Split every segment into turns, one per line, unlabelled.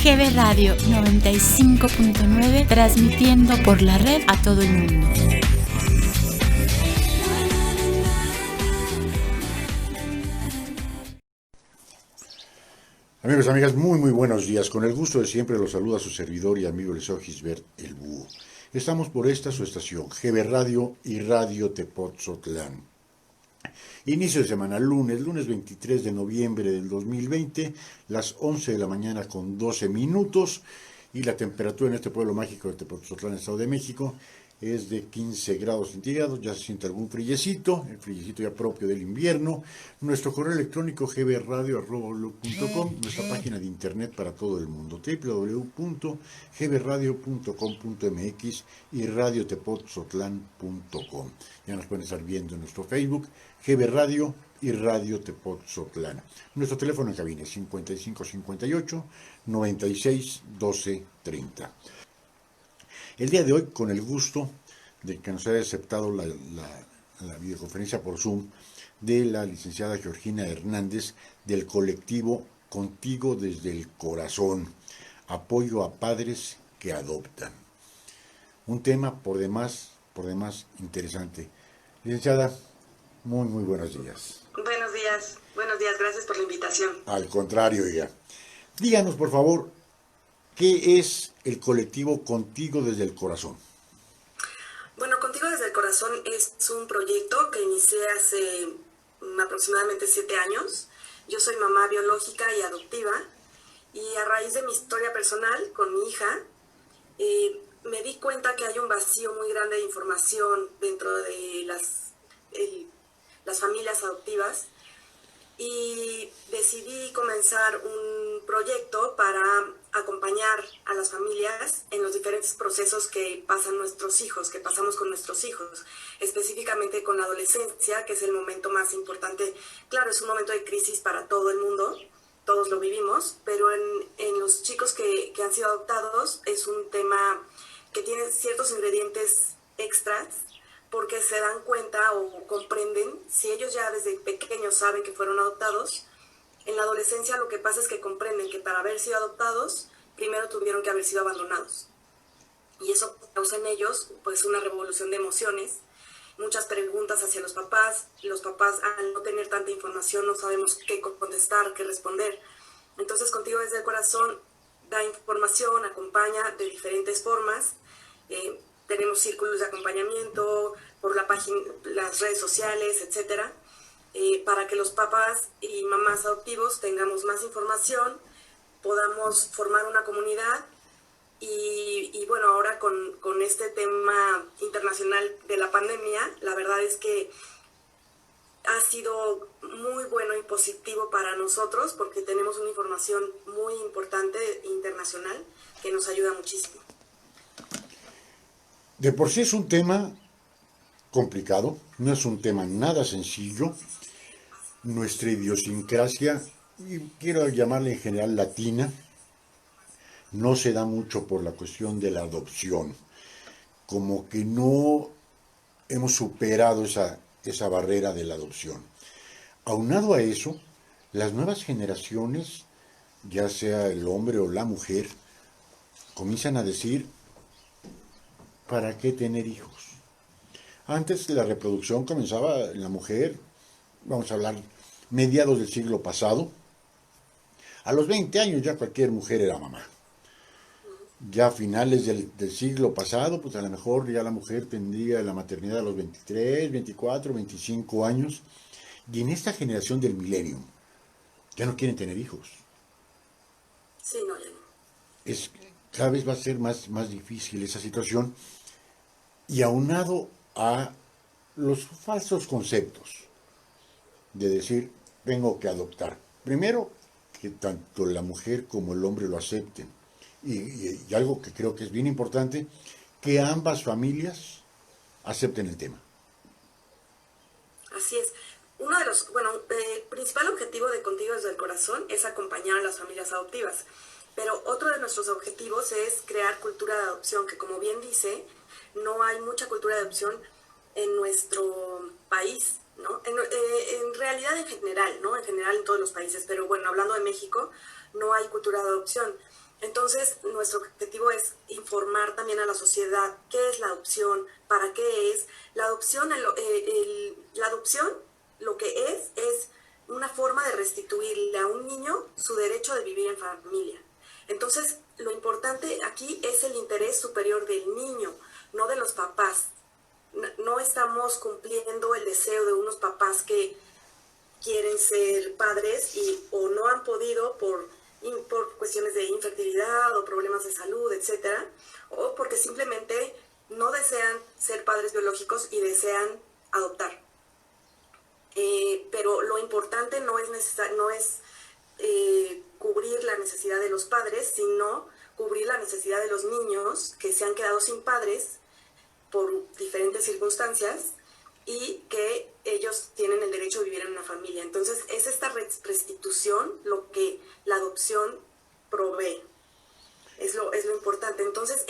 GB Radio 95.9, transmitiendo por la red a todo el mundo.
Amigos y amigas, muy buenos días. Con el gusto de siempre los saluda su servidor y amigo Leseo Gisbert, el Búho. Estamos por esta su estación, GB Radio y Radio Tepotzotlán. Inicio de semana, lunes 23 de noviembre del 2020, las 11 de la mañana con 12 minutos, y la temperatura en este pueblo mágico de Tepotzotlán, Estado de México, es de 15 grados centígrados. Ya se siente algún frillecito, el frillecito ya propio del invierno. Nuestro correo electrónico gbradio@outlook.com, nuestra página de internet para todo el mundo, www.gbradio.com.mx y radiotepotzotlán.com. Ya nos pueden estar viendo en nuestro Facebook, GB Radio y Radio Tepotzotlán. Nuestro teléfono en cabina es 5558 96 12 30. El día de hoy, con el gusto de que nos haya aceptado la videoconferencia por Zoom de la licenciada Georgina Hernández del colectivo Contigo desde el Corazón, apoyo a padres que adoptan. Un tema por demás interesante. Licenciada, muy buenos días.
Buenos días, gracias por la invitación.
Al contrario, oiga. Díganos, por favor, ¿qué es el colectivo Contigo desde el Corazón?
Bueno, Contigo desde el Corazón es un proyecto que inicié hace aproximadamente 7 años. Yo soy mamá biológica y adoptiva, y a raíz de mi historia personal con mi hija, me di cuenta que hay un vacío muy grande de información dentro de las familias adoptivas, y decidí comenzar un proyecto para acompañar a las familias en los diferentes procesos que pasan nuestros hijos, que pasamos con nuestros hijos, específicamente con la adolescencia, que es el momento más importante. Claro, es un momento de crisis para todo el mundo, todos lo vivimos, pero en los chicos que han sido adoptados es un tema que tiene ciertos ingredientes extras, porque se dan cuenta o comprenden, si ellos ya desde pequeños saben que fueron adoptados, en la adolescencia lo que pasa es que comprenden que para haber sido adoptados, primero tuvieron que haber sido abandonados. Y eso causa en ellos pues una revolución de emociones, muchas preguntas hacia los papás al no tener tanta información no sabemos qué contestar, qué responder. Entonces Contigo desde el Corazón da información, acompaña de diferentes formas. Tenemos círculos de acompañamiento por la página, las redes sociales, etcétera, para que los papás y mamás adoptivos tengamos más información, podamos formar una comunidad y bueno, ahora con este tema internacional de la pandemia, la verdad es que ha sido muy bueno y positivo para nosotros porque tenemos una información muy importante internacional que nos ayuda muchísimo.
De por sí es un tema complicado, no es un tema nada sencillo. Nuestra idiosincrasia, y quiero llamarla en general latina, no se da mucho por la cuestión de la adopción. Como que no hemos superado esa barrera de la adopción. Aunado a eso, las nuevas generaciones, ya sea el hombre o la mujer, comienzan a decir: ¿para qué tener hijos? Antes la reproducción comenzaba en la mujer, vamos a hablar, mediados del siglo pasado. A los 20 años ya cualquier mujer era mamá. Ya a finales del siglo pasado, pues a lo mejor ya la mujer tendría la maternidad a los 23, 24, 25 años. Y en esta generación del milenio, ya no quieren tener hijos.
Sí, no, ya no.
Cada vez va a ser más difícil esa situación. Y aunado a los falsos conceptos de decir, tengo que adoptar. Primero, que tanto la mujer como el hombre lo acepten. Y algo que creo que es bien importante, que ambas familias acepten el tema.
Así es. El principal objetivo de Contigo desde el Corazón es acompañar a las familias adoptivas. Pero otro de nuestros objetivos es crear cultura de adopción, que como bien dice, no hay mucha cultura de adopción en nuestro país, ¿no? En realidad en general, ¿no? En general en todos los países, pero bueno, hablando de México, no hay cultura de adopción. Entonces, nuestro objetivo es informar también a la sociedad qué es la adopción, para qué es. La adopción, la adopción lo que es una forma de restituirle a un niño su derecho de vivir en familia. Entonces, lo importante aquí es el interés superior del niño, no de los papás. No estamos cumpliendo el deseo de unos papás que quieren ser padres o no han podido por cuestiones de infertilidad o problemas de salud, etcétera, o porque simplemente no desean ser padres biológicos y desean adoptar. Pero lo importante no es cubrir la necesidad de los padres, sino cubrir la necesidad de los niños que se han quedado sin padres por diferentes circunstancias y que ellos tienen el derecho a vivir en una familia. Entonces, es esta restitución lo que la adopción provee. Es lo importante. Entonces,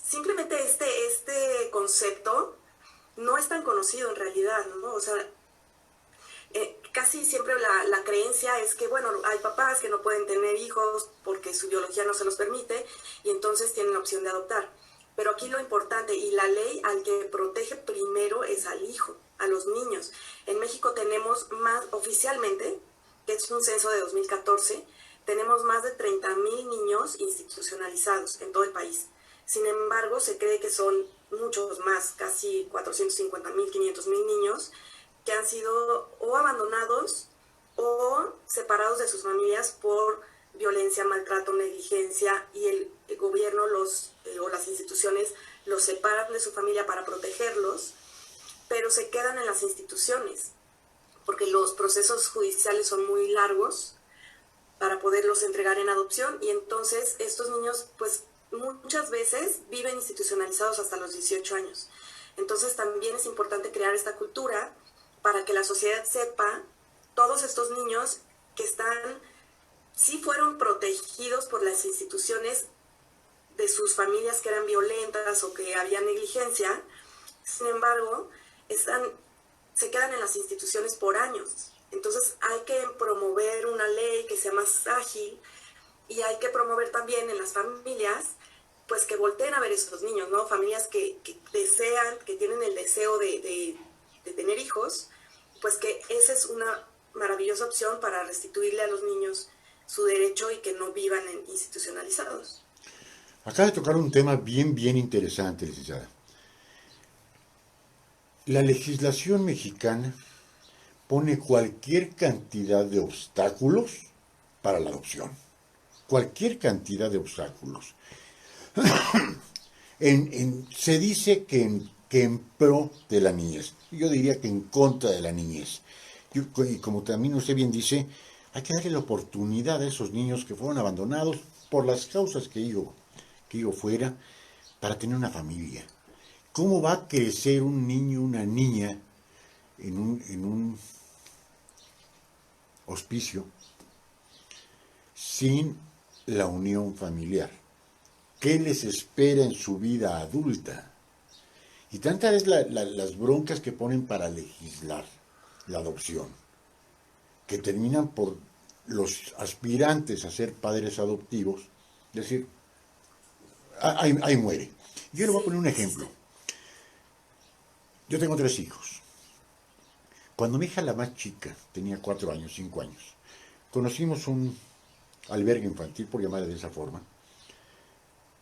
simplemente este concepto no es tan conocido en realidad, ¿no? O sea, casi siempre la creencia es que, bueno, hay papás que no pueden tener hijos porque su biología no se los permite y entonces tienen la opción de adoptar. Pero aquí lo importante y la ley al que protege primero es al hijo, a los niños. En México tenemos más, oficialmente, que es un censo de 2014, tenemos más de 30,000 niños institucionalizados en todo el país. Sin embargo, se cree que son muchos más, casi 450,000, 500,000 niños que han sido o abandonados o separados de sus familias por violencia, maltrato, negligencia, y el gobierno o las instituciones los separan de su familia para protegerlos, pero se quedan en las instituciones porque los procesos judiciales son muy largos para poderlos entregar en adopción, y entonces estos niños pues muchas veces viven institucionalizados hasta los 18 años. Entonces también es importante crear esta cultura para que la sociedad sepa todos estos niños que sí fueron protegidos por las instituciones de sus familias que eran violentas o que había negligencia. Sin embargo, se quedan en las instituciones por años. Entonces hay que promover una ley que sea más ágil y hay que promover también en las familias pues que volteen a ver a esos niños, ¿no? Familias que desean, que tienen el deseo de tener hijos, pues que esa es una maravillosa opción para restituirle a los niños su derecho y que no vivan institucionalizados.
Acaba de tocar un tema bien, bien interesante, licenciada. La legislación mexicana pone cualquier cantidad de obstáculos para la adopción. Cualquier cantidad de obstáculos. Se dice que en pro de la niñez. Yo diría que en contra de la niñez. Y como también usted bien dice, hay que darle la oportunidad a esos niños que fueron abandonados por las causas que yo fuera, para tener una familia. ¿Cómo va a crecer un niño, una niña en un hospicio sin la unión familiar? ¿Qué les espera en su vida adulta? Y tantas es las broncas que ponen para legislar la adopción, que terminan por los aspirantes a ser padres adoptivos decir, ahí muere. Yo le voy a poner un ejemplo. Yo tengo 3 hijos. Cuando mi hija, la más chica, tenía 4 años, 5 años, conocimos un albergue infantil, por llamarle de esa forma,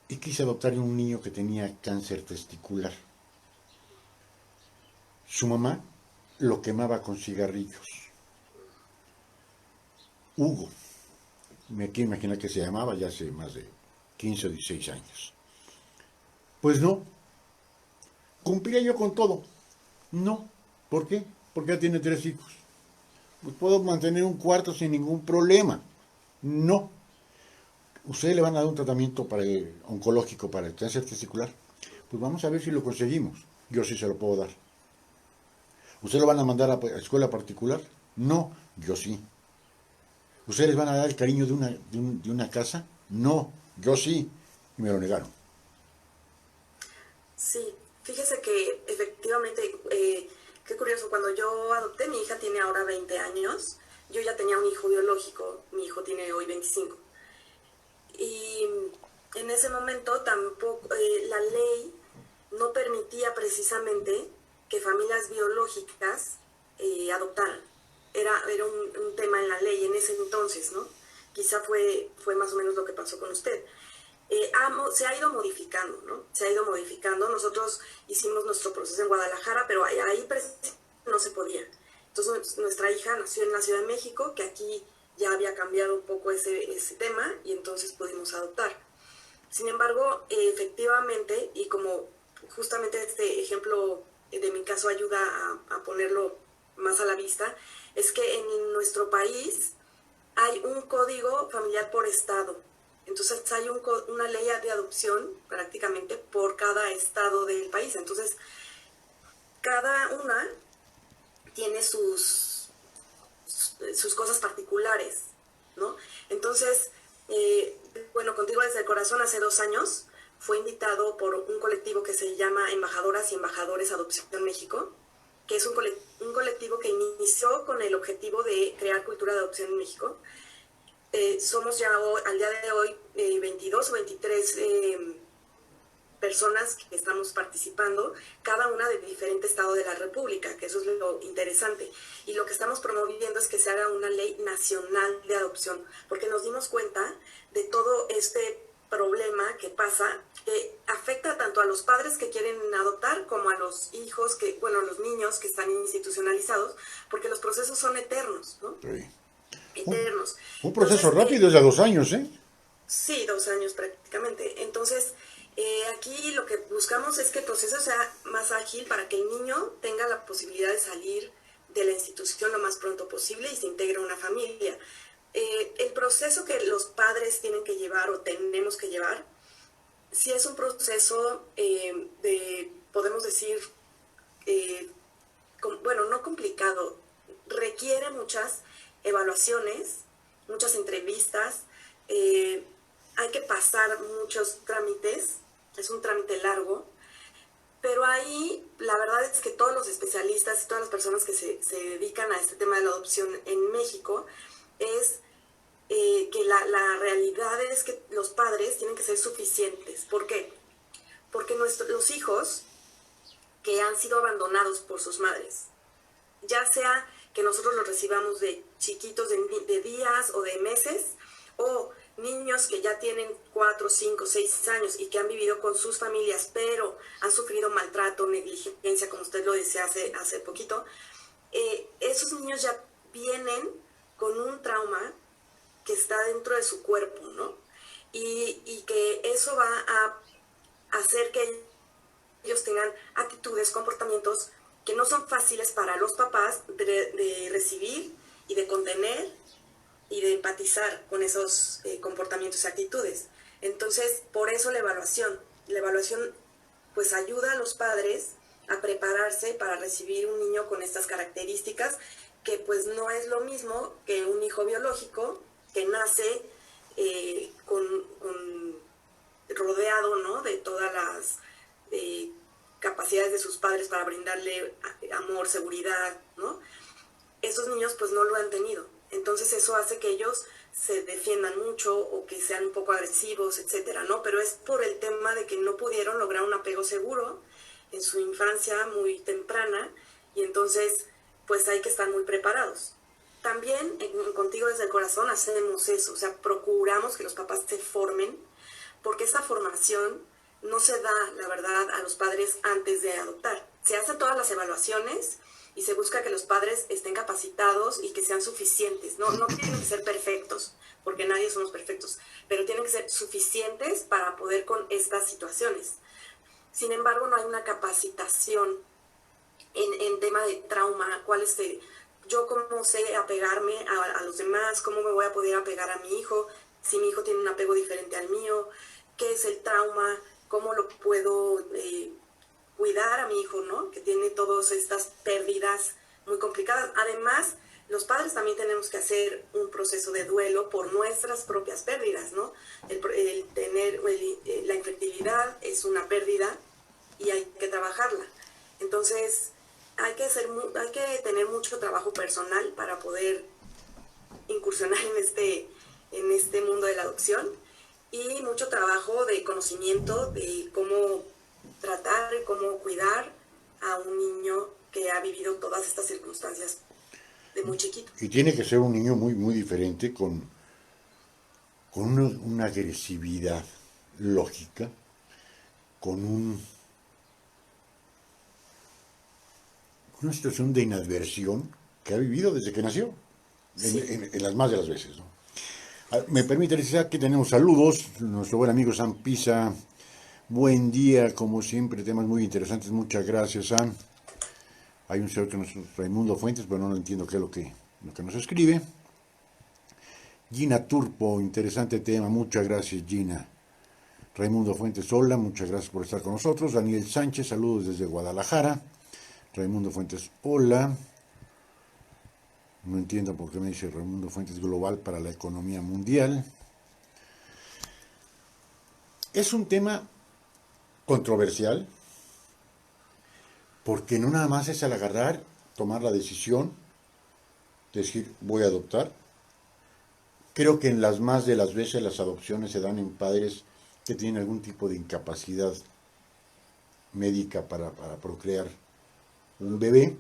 y quise adoptar a un niño que tenía cáncer testicular. Su mamá lo quemaba con cigarrillos. Hugo, me quiero imaginar que se llamaba, ya hace más de 15 o 16 años. Pues no, cumplía yo con todo. No, ¿por qué? Porque ya tiene 3 hijos. Pues puedo mantener un cuarto sin ningún problema. No. ¿Ustedes le van a dar un tratamiento oncológico para el cáncer testicular? Pues vamos a ver si lo conseguimos. Yo sí se lo puedo dar. ¿Ustedes lo van a mandar a escuela particular? No, yo sí. ¿Ustedes les van a dar el cariño de una casa? No, yo sí. Y me lo negaron.
Sí, fíjese que efectivamente, qué curioso, cuando yo adopté, mi hija tiene ahora 20 años, yo ya tenía un hijo biológico, mi hijo tiene hoy 25. Y en ese momento tampoco la ley no permitía precisamente que familias biológicas adoptaran. Era un tema en la ley en ese entonces, ¿no? Quizá fue más o menos lo que pasó con usted. Se ha ido modificando, ¿no? Se ha ido modificando. Nosotros hicimos nuestro proceso en Guadalajara, pero ahí no se podía. Entonces nuestra hija nació en la Ciudad de México, que aquí ya había cambiado un poco ese tema, y entonces pudimos adoptar. Sin embargo, efectivamente, y como justamente este ejemplo de mi caso ayuda a ponerlo más a la vista, es que en nuestro país hay un código familiar por estado. Entonces hay una ley de adopción prácticamente por cada estado del país. Entonces cada una tiene sus cosas particulares, ¿no? Entonces, bueno, Contigo desde el Corazón hace 2 años fue invitado por un colectivo que se llama Embajadoras y Embajadores Adopción México, que es un colectivo que inició con el objetivo de crear cultura de adopción en México. Somos ya al día de hoy 22 o 23 personas que estamos participando, cada una de diferente estado de la República, que eso es lo interesante. Y lo que estamos promoviendo es que se haga una ley nacional de adopción, porque nos dimos cuenta de todo este problema que pasa, que afecta tanto a los padres que quieren adoptar como a los hijos, a los niños que están institucionalizados, porque los procesos son eternos, ¿no?
Sí.
Eternos.
Un proceso rápido es de 2 años, ¿eh?
Sí, 2 años prácticamente. Entonces, aquí lo que buscamos es que el proceso sea más ágil para que el niño tenga la posibilidad de salir de la institución lo más pronto posible y se integre a una familia. El proceso que los padres tienen que llevar o tenemos que llevar, sí es un proceso podemos decir, no complicado, requiere muchas evaluaciones, muchas entrevistas, hay que pasar muchos trámites, es un trámite largo, pero ahí la verdad es que todos los especialistas y todas las personas que se dedican a este tema de la adopción en México es que la realidad es que los padres tienen que ser suficientes. ¿Por qué? Porque los hijos que han sido abandonados por sus madres, ya sea que nosotros los recibamos de chiquitos de días o de meses, o niños que ya tienen 4, 5, 6 años y que han vivido con sus familias, pero han sufrido maltrato, negligencia, como usted lo decía hace poquito, esos niños ya vienen con un trauma que está dentro de su cuerpo, ¿no? Y que eso va a hacer que ellos tengan actitudes, comportamientos que no son fáciles para los papás de recibir y de contener y de empatizar con esos comportamientos y actitudes. Entonces, por eso la evaluación pues ayuda a los padres a prepararse para recibir un niño con estas características, que pues no es lo mismo que un hijo biológico que nace rodeado, ¿no?, de todas las capacidades de sus padres para brindarle amor, seguridad, ¿no? Esos niños pues no lo han tenido. Entonces eso hace que ellos se defiendan mucho o que sean un poco agresivos, etcétera, ¿no? Pero es por el tema de que no pudieron lograr un apego seguro en su infancia muy temprana, y entonces pues hay que estar muy preparados. También Contigo desde el Corazón hacemos eso, o sea, procuramos que los papás se formen, porque esa formación no se da, la verdad, a los padres antes de adoptar. Se hacen todas las evaluaciones y se busca que los padres estén capacitados y que sean suficientes. No tienen que ser perfectos, porque nadie somos perfectos, pero tienen que ser suficientes para poder con estas situaciones. Sin embargo, no hay una capacitación en tema de trauma, yo cómo sé apegarme a los demás, cómo me voy a poder apegar a mi hijo, si mi hijo tiene un apego diferente al mío, qué es el trauma, cómo lo puedo cuidar a mi hijo, ¿no?, que tiene todas estas pérdidas muy complicadas. Además, los padres también tenemos que hacer un proceso de duelo por nuestras propias pérdidas, ¿no? La infertilidad es una pérdida y hay que trabajarla. Entonces, hay que tener mucho trabajo personal para poder incursionar en este mundo de la adopción. y mucho trabajo de conocimiento de cómo tratar y cómo cuidar a un niño que ha vivido todas estas circunstancias de muy chiquito.
Y tiene que ser un niño muy, muy diferente, con una agresividad lógica, con una situación de inadversión que ha vivido desde que nació,
Sí.
en las más de las veces, ¿no? Me permite decir que tenemos saludos, nuestro buen amigo Sam Pisa, buen día, como siempre, temas muy interesantes, muchas gracias, Sam. Hay un señor que nos, Raimundo Fuentes, pero no lo entiendo qué es lo que nos escribe. Gina Turpo, interesante tema, muchas gracias, Gina. Raimundo Fuentes, hola, muchas gracias por estar con nosotros. Daniel Sánchez, saludos desde Guadalajara. Raimundo Fuentes, hola. No entiendo por qué me dice Raimundo Fuentes global para la economía mundial. Es un tema controversial, porque no nada más es al agarrar, tomar la decisión, decir voy a adoptar. Creo que en las más de las veces las adopciones se dan en padres que tienen algún tipo de incapacidad médica para procrear un bebé.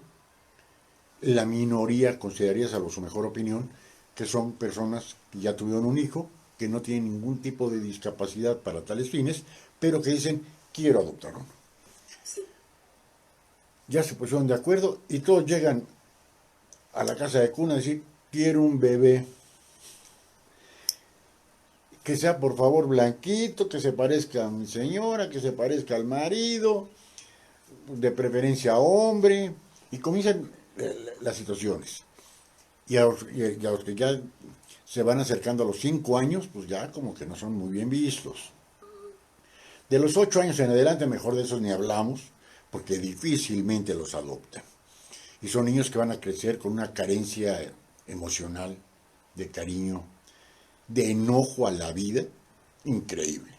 La minoría consideraría, salvo su mejor opinión, que son personas que ya tuvieron un hijo, que no tienen ningún tipo de discapacidad para tales fines, pero que dicen, quiero adoptar uno.
Sí.
Ya se pusieron de acuerdo y todos llegan a la casa de cuna a decir, quiero un bebé. Que sea por favor blanquito, que se parezca a mi señora, que se parezca al marido, de preferencia hombre, y comienzan las situaciones. Y a los que ya se van acercando a los 5 años, pues ya como que no son muy bien vistos. De los 8 años en adelante, mejor de esos ni hablamos, porque difícilmente los adoptan. Y son niños que van a crecer con una carencia emocional, de cariño, de enojo a la vida, increíble.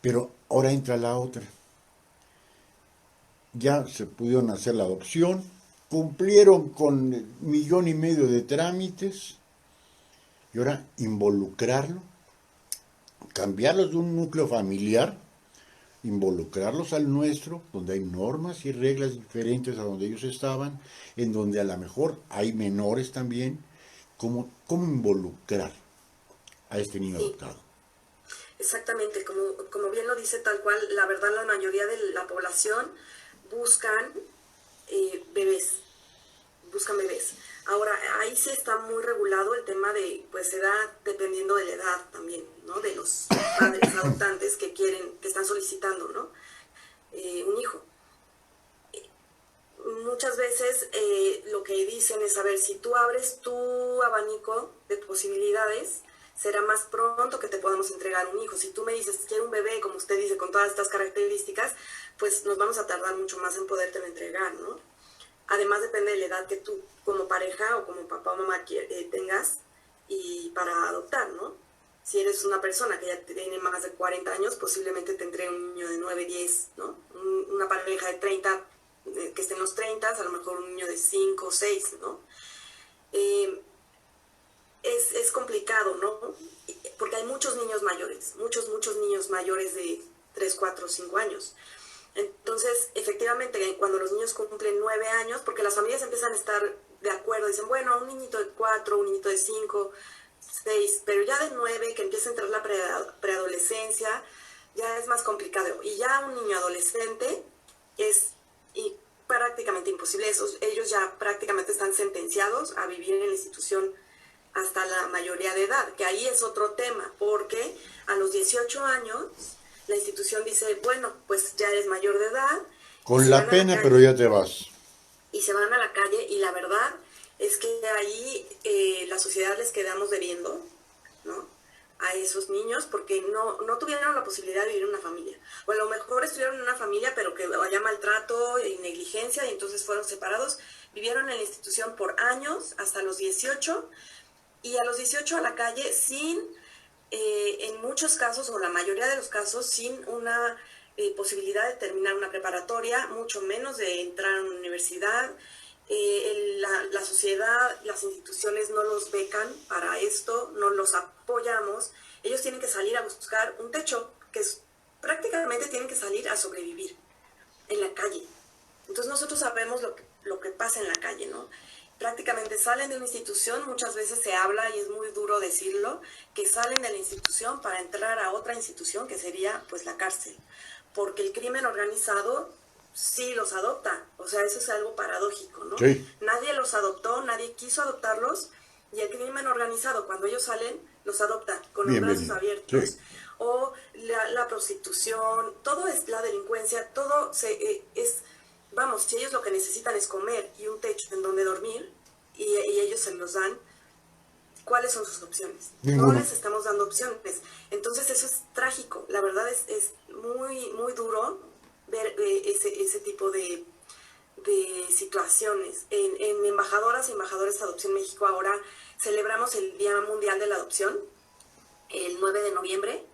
Pero ahora entra la otra. Ya se pudieron hacer la adopción, cumplieron con 1,5 millones de trámites, y ahora involucrarlo, cambiarlos de un núcleo familiar, involucrarlos al nuestro, donde hay normas y reglas diferentes a donde ellos estaban, en donde a lo mejor hay menores también. ¿Cómo involucrar a este niño
Sí.
adoptado?
Exactamente, como bien lo dice tal cual, la verdad la mayoría de la población buscan bebés, buscan bebés. Ahora, ahí sí está muy regulado el tema de, pues, edad, dependiendo de la edad también, ¿no? De los padres adoptantes que quieren, que están solicitando, ¿no? Un hijo. Muchas veces lo que dicen es, a ver, si tú abres tu abanico de posibilidades, será más pronto que te podamos entregar un hijo. Si tú me dices, quiero un bebé, como usted dice, con todas estas características, pues nos vamos a tardar mucho más en podértelo entregar, ¿no? Además depende de la edad que tú como pareja o como papá o mamá tengas y para adoptar, ¿no? Si eres una persona que ya tiene más de 40 años, posiblemente tendré un niño de 9, 10, ¿no? Una pareja de 30, que esté en los 30, a lo mejor un niño de 5 o 6, ¿no? Es complicado, ¿no? Porque hay muchos niños mayores, muchos niños mayores de 3, 4, 5 años. Entonces, efectivamente, cuando los niños cumplen 9 años, porque las familias empiezan a estar de acuerdo, dicen, bueno, un niñito de 4, un niñito de 5, 6, pero ya de 9, que empieza a entrar la preadolescencia, ya es más complicado. Y ya un niño adolescente es prácticamente imposible. Ellos ya prácticamente están sentenciados a vivir en la institución hasta la mayoría de edad, que ahí es otro tema, porque a los 18 años la institución dice, bueno, pues ya eres mayor de edad.
Con la pena, pero ya te vas.
Y se van a la calle, y la verdad es que ahí la sociedad les quedamos debiendo, ¿no? A esos niños, porque no tuvieron la posibilidad de vivir en una familia. O a lo mejor estuvieron en una familia, pero que haya maltrato y negligencia, y entonces fueron separados. Vivieron en la institución por años, hasta los 18, y a los 18 a la calle sin, en muchos casos, o la mayoría de los casos, sin una posibilidad de terminar una preparatoria, mucho menos de entrar a una universidad, la sociedad, las instituciones no los becan para esto, no los apoyamos. Ellos tienen que salir a buscar un techo, que prácticamente tienen que salir a sobrevivir en la calle. Entonces nosotros sabemos lo que pasa en la calle, ¿no? Prácticamente salen de una institución, muchas veces se habla, y es muy duro decirlo, que salen de la institución para entrar a otra institución, que sería pues la cárcel, porque el crimen organizado sí los adopta. O sea, eso es algo paradójico, ¿no?
Sí.
Nadie los adoptó, nadie quiso adoptarlos, y el crimen organizado, cuando ellos salen, los adopta con los brazos abiertos. Sí. O la prostitución, todo es la delincuencia, todo es, vamos, si ellos lo que necesitan es comer y un techo en donde dormir, y ellos se los dan, ¿cuáles son sus opciones?
Ninguno.
No les estamos dando opciones. Entonces eso es trágico. La verdad es muy, muy duro ver ese tipo de situaciones. En Embajadoras y Embajadores de Adopción México ahora celebramos el Día Mundial de la Adopción, el 9 de noviembre,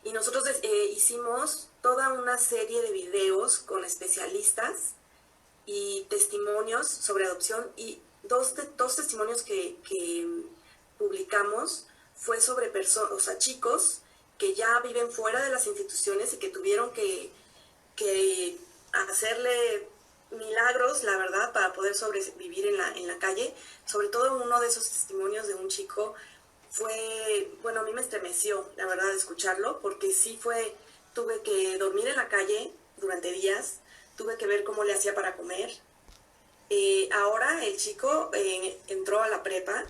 y nosotros hicimos toda una serie de videos con especialistas y testimonios sobre adopción, y dos testimonios que publicamos fue sobre chicos que ya viven fuera de las instituciones y que tuvieron que hacerle milagros, la verdad, para poder sobrevivir en la calle. Sobre todo uno de esos testimonios de un chico fue, bueno, a mí me estremeció, la verdad, escucharlo, porque sí tuve que dormir en la calle durante días, tuve que ver cómo le hacía para comer. Ahora el chico entró a la prepa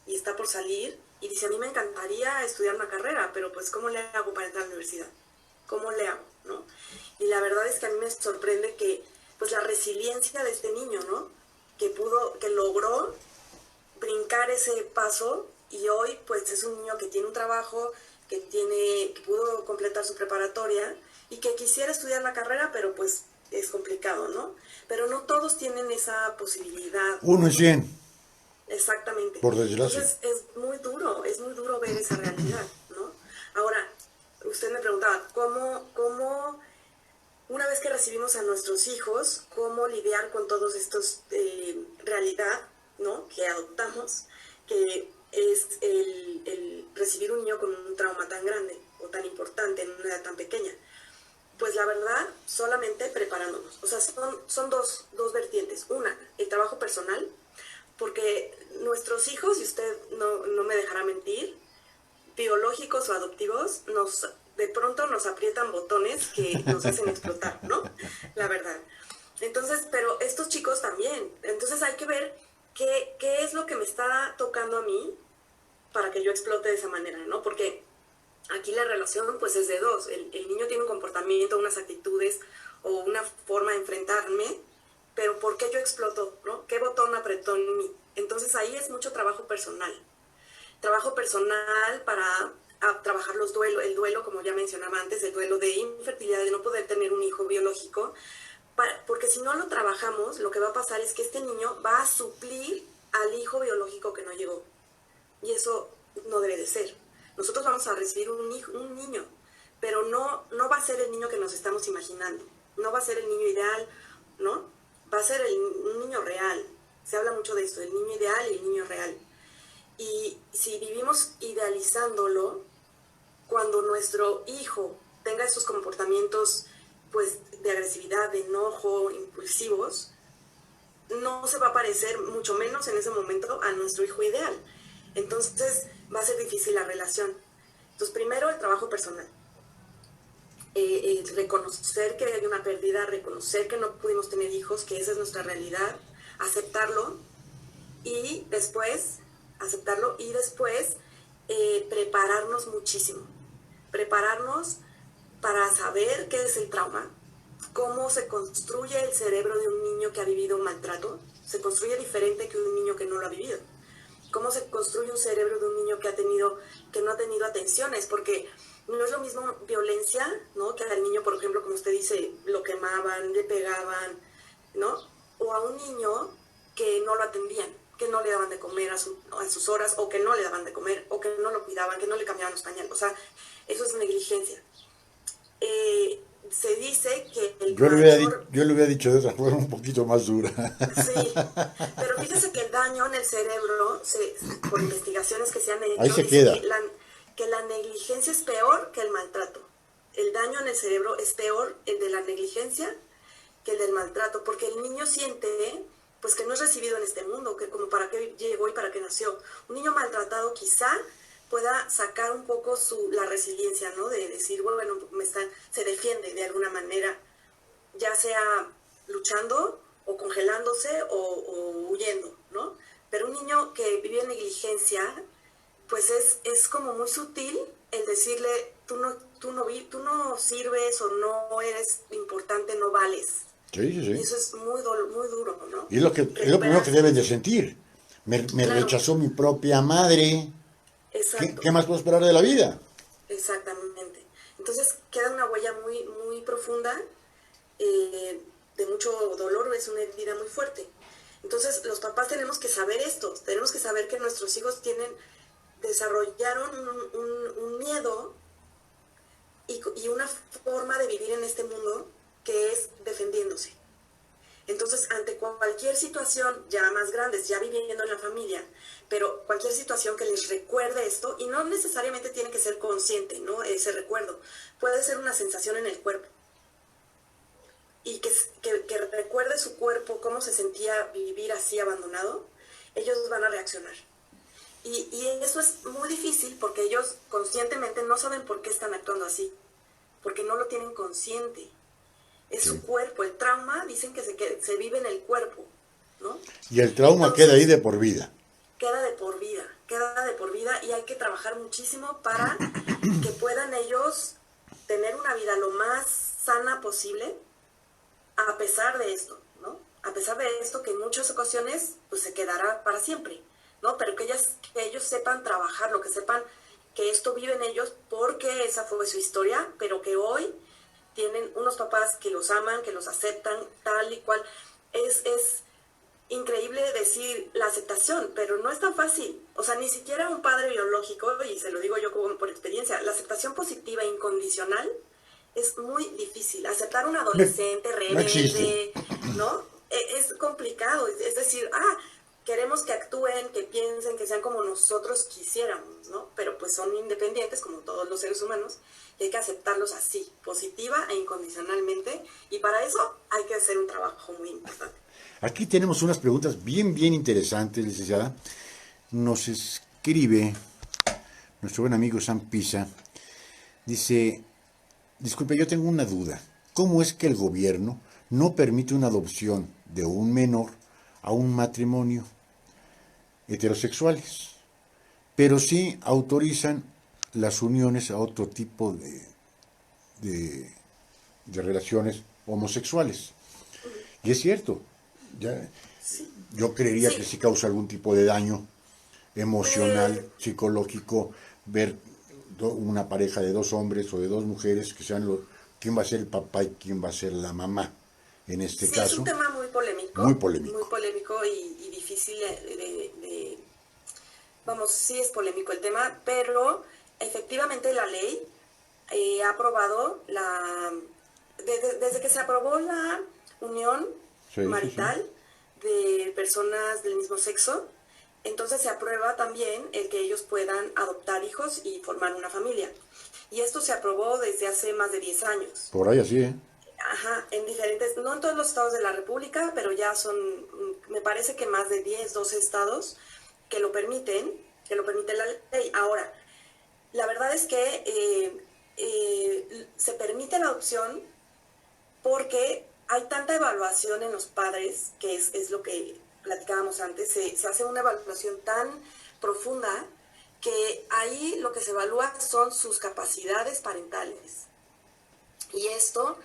y está por salir, y dice, a mí me encantaría estudiar una carrera, pero pues ¿cómo le hago para entrar a la universidad? ¿Cómo le hago? ¿No? Y la verdad es que a mí me sorprende que pues la resiliencia de este niño, ¿no? Que logró brincar ese paso, y hoy pues es un niño que tiene un trabajo, que pudo completar su preparatoria y que quisiera estudiar la carrera, pero pues es complicado, ¿no? Pero no todos tienen esa posibilidad.
1 en 100.
Exactamente.
Por desgracia.
Entonces es muy duro ver esa realidad, ¿no? Ahora, usted me preguntaba, ¿cómo una vez que recibimos a nuestros hijos, cómo lidiar con todos estos realidad, ¿no? Que adoptamos, que es el recibir un niño con un trauma tan grande o tan importante en una edad tan pequeña? Pues la verdad, solamente preparándonos. O sea, son dos vertientes. Una, el trabajo personal, porque nuestros hijos, y usted no me dejará mentir, biológicos o adoptivos, de pronto nos aprietan botones que nos hacen explotar, ¿no? La verdad. Entonces, pero estos chicos también. Entonces hay que ver qué es lo que me está tocando a mí para que yo explote de esa manera, ¿no? Porque aquí la relación pues es de dos. El niño tiene un comportamiento, unas actitudes o una forma de enfrentarme, pero ¿por qué yo exploto, no? ¿Qué botón apretó en mí? Entonces ahí es mucho trabajo personal. Trabajo personal para trabajar el duelo, como ya mencionaba antes, el duelo de infertilidad, de no poder tener un hijo biológico, porque si no lo trabajamos, lo que va a pasar es que este niño va a suplir al hijo biológico que no llegó. Y eso no debe de ser. Nosotros vamos a recibir un niño, pero no va a ser el niño que nos estamos imaginando. No va a ser el niño ideal, ¿no? Va a ser un niño real. Se habla mucho de esto, el niño ideal y el niño real. Y si vivimos idealizándolo, cuando nuestro hijo tenga esos comportamientos pues, de agresividad, de enojo, impulsivos, no se va a parecer, mucho menos en ese momento, a nuestro hijo ideal. Entonces va a ser difícil la relación. Entonces, primero el trabajo personal. Reconocer que hay una pérdida, reconocer que no pudimos tener hijos, que esa es nuestra realidad, aceptarlo y después prepararnos muchísimo. Prepararnos para saber qué es el trauma, cómo se construye el cerebro de un niño que ha vivido un maltrato. Se construye diferente que un niño que no lo ha vivido. Cómo se construye un cerebro de un niño que no ha tenido atenciones, porque no es lo mismo violencia, ¿no? Que al niño, por ejemplo, como usted dice, lo quemaban, le pegaban, ¿no? O a un niño que no lo atendían, que no le daban de comer a sus horas, o que no le daban de comer, o que no lo cuidaban, que no le cambiaban los pañales. O sea, eso es negligencia. se dice que el
Yo le hubiera dicho de otra forma un poquito más dura.
Sí, pero fíjese que el daño en el cerebro, por investigaciones que se han hecho,
Ahí se
dice
queda.
que la negligencia es peor que el maltrato. El daño en el cerebro es peor el de la negligencia que el del maltrato, porque el niño siente pues que no es recibido en este mundo, que como para qué llegó y para qué nació. Un niño maltratado quizá pueda sacar un poco la resiliencia, ¿no? De decir, bueno, se defiende de alguna manera, ya sea luchando o congelándose o huyendo, ¿no? Pero un niño que vive en negligencia, pues es como muy sutil el decirle, tú no sirves o no eres importante, no vales.
Sí, sí,
Y
sí.
eso es muy duro, ¿no?
Y es lo primero que deben de sentir. Me
Claro,
rechazó mi propia madre.
exacto,
¿Qué más puedo esperar de la vida?
exactamente. Entonces queda una huella muy, muy profunda, de mucho dolor, es una herida muy fuerte. Entonces los papás tenemos que saber esto, tenemos que saber que nuestros hijos desarrollaron un miedo y una forma de vivir en este mundo que es defendiéndose. Entonces, ante cualquier situación ya más grande, ya viviendo en la familia, pero cualquier situación que les recuerde esto, y no necesariamente tiene que ser consciente, ¿no? Ese recuerdo puede ser una sensación en el cuerpo, y que recuerde su cuerpo cómo se sentía vivir así abandonado, ellos van a reaccionar. Y eso es muy difícil porque ellos conscientemente no saben por qué están actuando así, porque no lo tienen consciente. Es su cuerpo, el trauma, dicen que se vive en el cuerpo, ¿no?
Y el trauma
Entonces,
queda ahí de por vida.
queda de por vida y hay que trabajar muchísimo para que puedan ellos tener una vida lo más sana posible a pesar de esto, ¿no? A pesar de esto que en muchas ocasiones pues se quedará para siempre, ¿no? Pero que ellos sepan trabajarlo, que sepan que esto vive en ellos porque esa fue su historia, pero que hoy tienen unos papás que los aman, que los aceptan tal y cual. Es increíble decir la aceptación, pero no es tan fácil. O sea, ni siquiera un padre biológico, y se lo digo yo como por experiencia, la aceptación positiva e incondicional es muy difícil. Aceptar a un adolescente
No existe.
rebelde, ¿no? Es complicado. Es decir, queremos que actúen, que piensen, que sean como nosotros quisiéramos, ¿no? Pero pues son independientes como todos los seres humanos y hay que aceptarlos así, positiva e incondicionalmente, y para eso hay que hacer un trabajo muy importante.
Aquí tenemos unas preguntas bien, bien interesantes, licenciada. Nos escribe nuestro buen amigo Sam Pisa. Dice, disculpe, yo tengo una duda. ¿Cómo es que el gobierno no permite una adopción de un menor a un matrimonio heterosexuales, pero sí autorizan las uniones a otro tipo de relaciones homosexuales? Y es cierto, yo creería que sí causa algún tipo de daño emocional, psicológico, ver una pareja de dos hombres o de dos mujeres que sean quién va a ser el papá y quién va a ser la mamá. En este
Sí,
caso,
es un tema muy polémico.
Muy polémico.
Muy polémico y difícil vamos, sí es polémico el tema, pero efectivamente la ley ha aprobado desde que se aprobó la unión marital de personas del mismo sexo, entonces se aprueba también el que ellos puedan adoptar hijos y formar una familia. Y esto se aprobó desde hace más de 10 años.
Por ahí así, ¿eh?
Ajá, en diferentes, no en todos los estados de la República, pero ya son, me parece que más de 10, 12 estados que lo permite la ley. Ahora, la verdad es que se permite la adopción porque hay tanta evaluación en los padres, que es lo que platicábamos antes, se hace una evaluación tan profunda que ahí lo que se evalúa son sus capacidades parentales. Y esto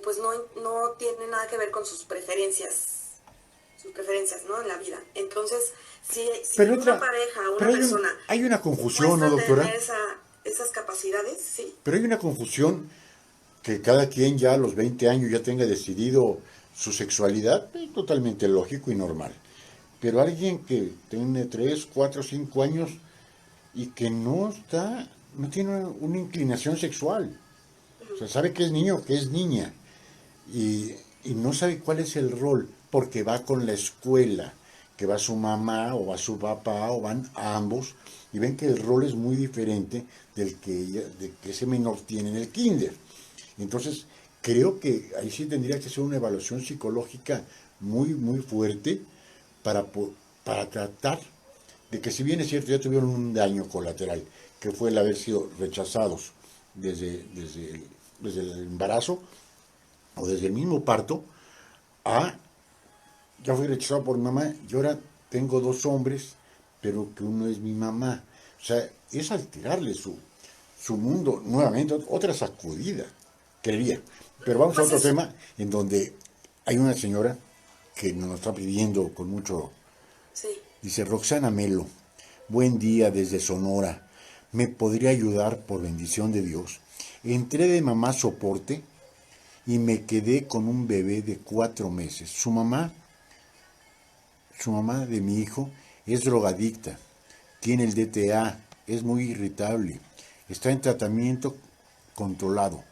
pues no tiene nada que ver con sus preferencias, ¿no? En la vida. Entonces, si una pareja, una persona...
Hay una confusión, ¿no, doctora?
Tener esas capacidades, sí.
Pero hay una confusión que cada quien ya a los 20 años ya tenga decidido su sexualidad, es totalmente lógico y normal. Pero alguien que tiene 3, 4, 5 años y que no tiene una inclinación sexual. O sea, sabe que es niño o que es niña. Y no sabe cuál es el rol, porque va con la escuela, que va su mamá o va su papá o van ambos, y ven que el rol es muy diferente de que ese menor tiene en el kinder. Entonces, creo que ahí sí tendría que ser una evaluación psicológica muy, muy fuerte para tratar de que, si bien es cierto, ya tuvieron un daño colateral, que fue el haber sido rechazados desde el embarazo o desde el mismo parto, a ya fui rechazado por mi mamá y ahora tengo dos hombres, pero que uno es mi mamá. O sea, es alterarle su mundo nuevamente, otra sacudida, creería. Pero vamos a
Pues
otro
eso,
tema en donde hay una señora que nos está pidiendo con mucho.
sí.
Dice Roxana Melo, buen día desde Sonora. ¿Me podría ayudar por bendición de Dios? Entré de mamá soporte y me quedé con un bebé de 4 meses. Su mamá de mi hijo es drogadicta, tiene el DTA, es muy irritable, está en tratamiento controlado.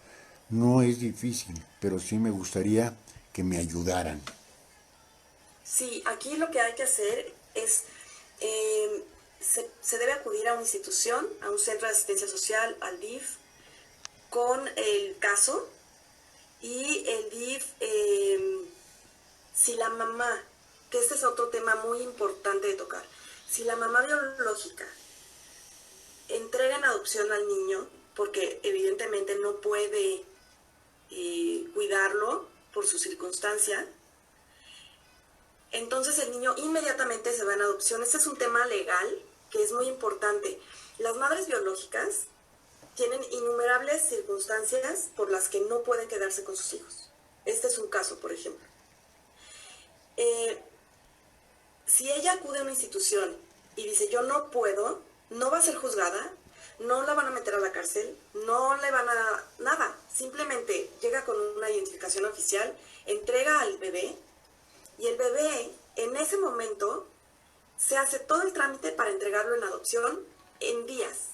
No es difícil, pero sí me gustaría que me ayudaran.
Sí, aquí lo que hay que hacer es, se debe acudir a una institución, a un centro de asistencia social, al DIF, con el caso y el DIF, si la mamá, que este es otro tema muy importante de tocar, si la mamá biológica entrega en adopción al niño, porque evidentemente no puede cuidarlo por su circunstancia, entonces el niño inmediatamente se va en adopción. Este es un tema legal que es muy importante. Las madres biológicas tienen innumerables circunstancias por las que no pueden quedarse con sus hijos. Este es un caso, por ejemplo. Si ella acude a una institución y dice yo no puedo, no va a ser juzgada, no la van a meter a la cárcel, no le van a nada. Simplemente llega con una identificación oficial, entrega al bebé y el bebé en ese momento se hace todo el trámite para entregarlo en adopción en días.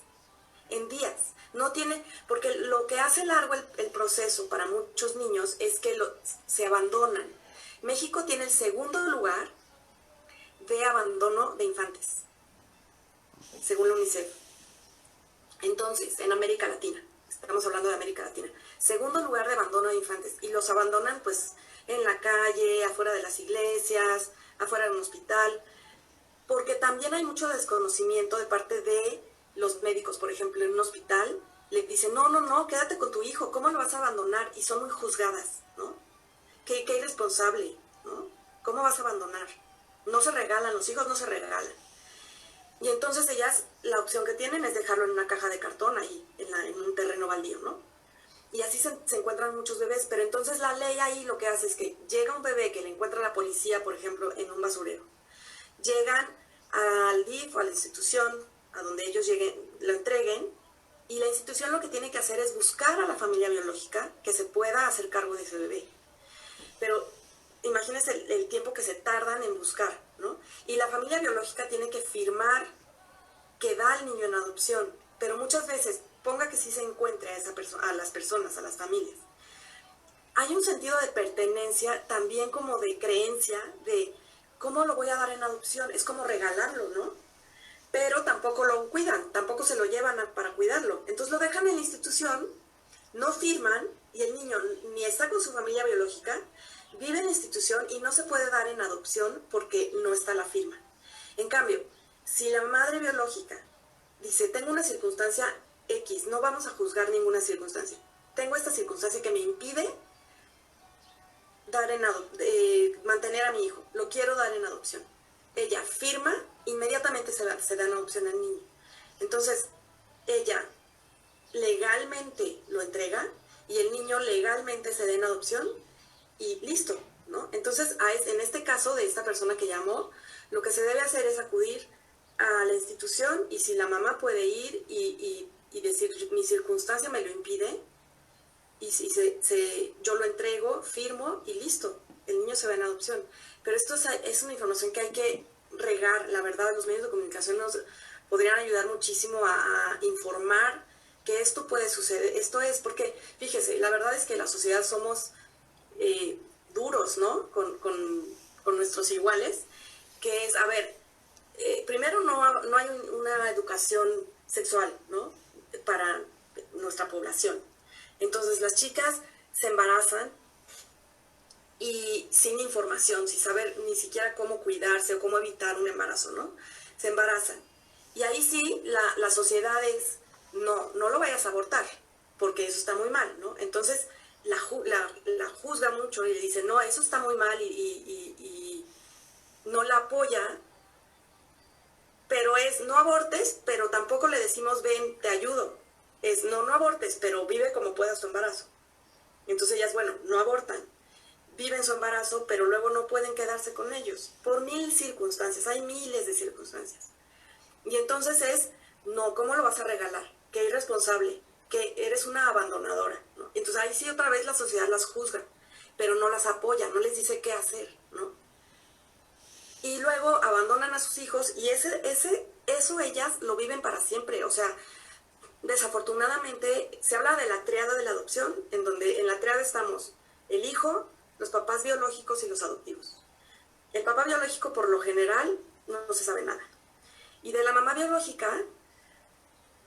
En días. No tiene, porque lo que hace largo el proceso para muchos niños es que se abandonan. México tiene el segundo lugar de abandono de infantes, según la UNICEF. Entonces, en América Latina, estamos hablando de América Latina, segundo lugar de abandono de infantes, y los abandonan pues en la calle, afuera de las iglesias, afuera de un hospital, porque también hay mucho desconocimiento de parte de los médicos. Por ejemplo, en un hospital le dicen, no, quédate con tu hijo, ¿cómo lo vas a abandonar? Y son muy juzgadas, ¿no? Qué irresponsable, ¿no? ¿Cómo vas a abandonar? No se regalan, los hijos no se regalan. Y entonces ellas, la opción que tienen es dejarlo en una caja de cartón ahí, en un terreno baldío, ¿no? Y así se encuentran muchos bebés, pero entonces la ley ahí lo que hace es que llega un bebé que le encuentra la policía, por ejemplo, en un basurero. Llegan al DIF o a la institución a donde ellos lleguen, lo entreguen, y la institución lo que tiene que hacer es buscar a la familia biológica que se pueda hacer cargo de ese bebé. Pero imagínense el tiempo que se tardan en buscar, ¿no? Y la familia biológica tiene que firmar que da al niño en adopción, pero muchas veces, ponga que sí se encuentre a las personas, a las familias, hay un sentido de pertenencia, también como de creencia, de ¿cómo lo voy a dar en adopción? Es como regalarlo, ¿no? Pero tampoco lo cuidan, tampoco se lo llevan para cuidarlo. Entonces lo dejan en la institución, no firman, y el niño ni está con su familia biológica, vive en la institución y no se puede dar en adopción porque no está la firma. En cambio, si la madre biológica dice, tengo una circunstancia X, no vamos a juzgar ninguna circunstancia, tengo esta circunstancia que me impide mantener a mi hijo, lo quiero dar en adopción. Ella firma, inmediatamente se da en adopción al niño. Entonces, ella legalmente lo entrega y el niño legalmente se da en adopción y listo, ¿no? Entonces, en este caso de esta persona que llamó, lo que se debe hacer es acudir a la institución, y si la mamá puede ir y decir, mi circunstancia me lo impide, y si yo lo entrego, firmo y listo, el niño se va en adopción. Pero esto es una información que hay que regar. La verdad, los medios de comunicación nos podrían ayudar muchísimo a informar que esto puede suceder. Esto es porque, fíjese, la verdad es que la sociedad somos duros, ¿no? Con nuestros iguales, que es, a ver, primero no hay una educación sexual, ¿no? Para nuestra población. Entonces las chicas se embarazan y sin información, sin saber ni siquiera cómo cuidarse o cómo evitar un embarazo, ¿no? Se embarazan. Y ahí sí, la sociedad es, no lo vayas a abortar, porque eso está muy mal, ¿no? Entonces la juzga mucho y le dice, no, eso está muy mal y no la apoya, pero es, no abortes, pero tampoco le decimos, ven, te ayudo. Es, no abortes, pero vive como puedas tu embarazo. Entonces ellas, bueno, no abortan, viven su embarazo, pero luego no pueden quedarse con ellos, por 1000 circunstancias, hay miles de circunstancias. Y entonces es, no, ¿cómo lo vas a regalar? Qué irresponsable, que eres una abandonadora, ¿no? Entonces ahí sí otra vez la sociedad las juzga, pero no las apoya, no les dice qué hacer, ¿no? Y luego abandonan a sus hijos y eso ellas lo viven para siempre. O sea, desafortunadamente se habla de la triada de la adopción, en donde en la triada estamos el hijo, los papás biológicos y los adoptivos. El papá biológico por lo general no se sabe nada. Y de la mamá biológica,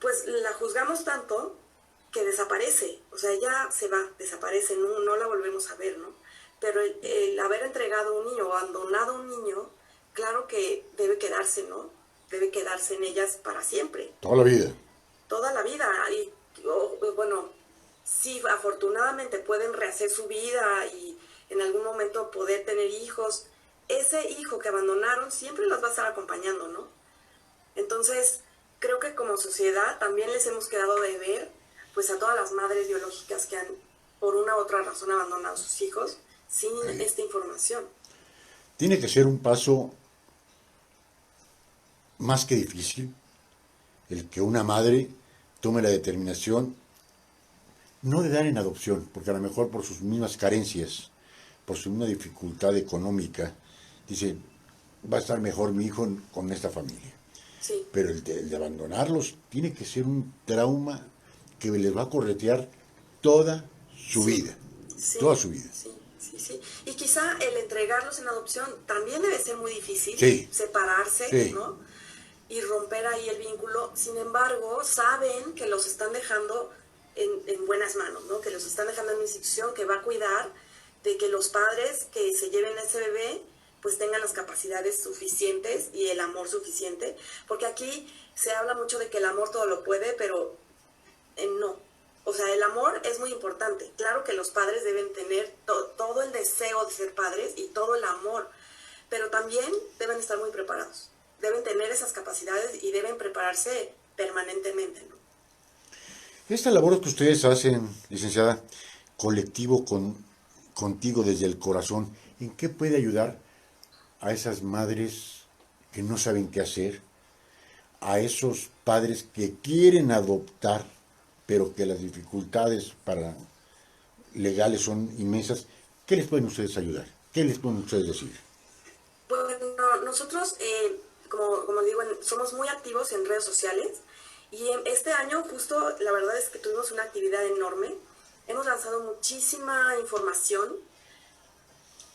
pues la juzgamos tanto que desaparece. O sea, ella se va, desaparece, no la volvemos a ver, ¿no? Pero el haber entregado un niño o abandonado un niño, claro que debe quedarse, ¿no? Debe quedarse en ellas para siempre.
Toda la vida.
Toda la vida. Y bueno, sí, afortunadamente pueden rehacer su vida y en algún momento poder tener hijos. Ese hijo que abandonaron siempre los va a estar acompañando, ¿no? Entonces, creo que como sociedad también les hemos quedado de ver, pues a todas las madres biológicas que han, por una u otra razón, abandonado a sus hijos sin esta información.
Tiene que ser un paso más que difícil el que una madre tome la determinación no de dar en adopción, porque a lo mejor por sus mismas carencias, por su misma dificultad económica, dice, va a estar mejor mi hijo con esta familia.
Sí.
Pero el de abandonarlos tiene que ser un trauma que les va a corretear toda su vida.
Sí,
toda su vida.
Sí. Y quizá el entregarlos en adopción también debe ser muy difícil, separarse, ¿no? Y romper ahí el vínculo. Sin embargo, saben que los están dejando en buenas manos, ¿no? Que los están dejando en una institución que va a cuidar de que los padres que se lleven a ese bebé pues tengan las capacidades suficientes y el amor suficiente, porque aquí se habla mucho de que el amor todo lo puede, pero no. O sea, el amor es muy importante. Claro que los padres deben tener todo el deseo de ser padres y todo el amor, pero también deben estar muy preparados. Deben tener esas capacidades y deben prepararse permanentemente, ¿no?
Esta labor que ustedes hacen, licenciada, colectivo contigo desde el corazón, ¿en qué puede ayudar a esas madres que no saben qué hacer, a esos padres que quieren adoptar, pero que las dificultades legales son inmensas? ¿Qué les pueden ustedes ayudar? ¿Qué les pueden ustedes decir?
Bueno, nosotros, como digo, somos muy activos en redes sociales y este año justo la verdad es que tuvimos una actividad enorme. Hemos lanzado muchísima información,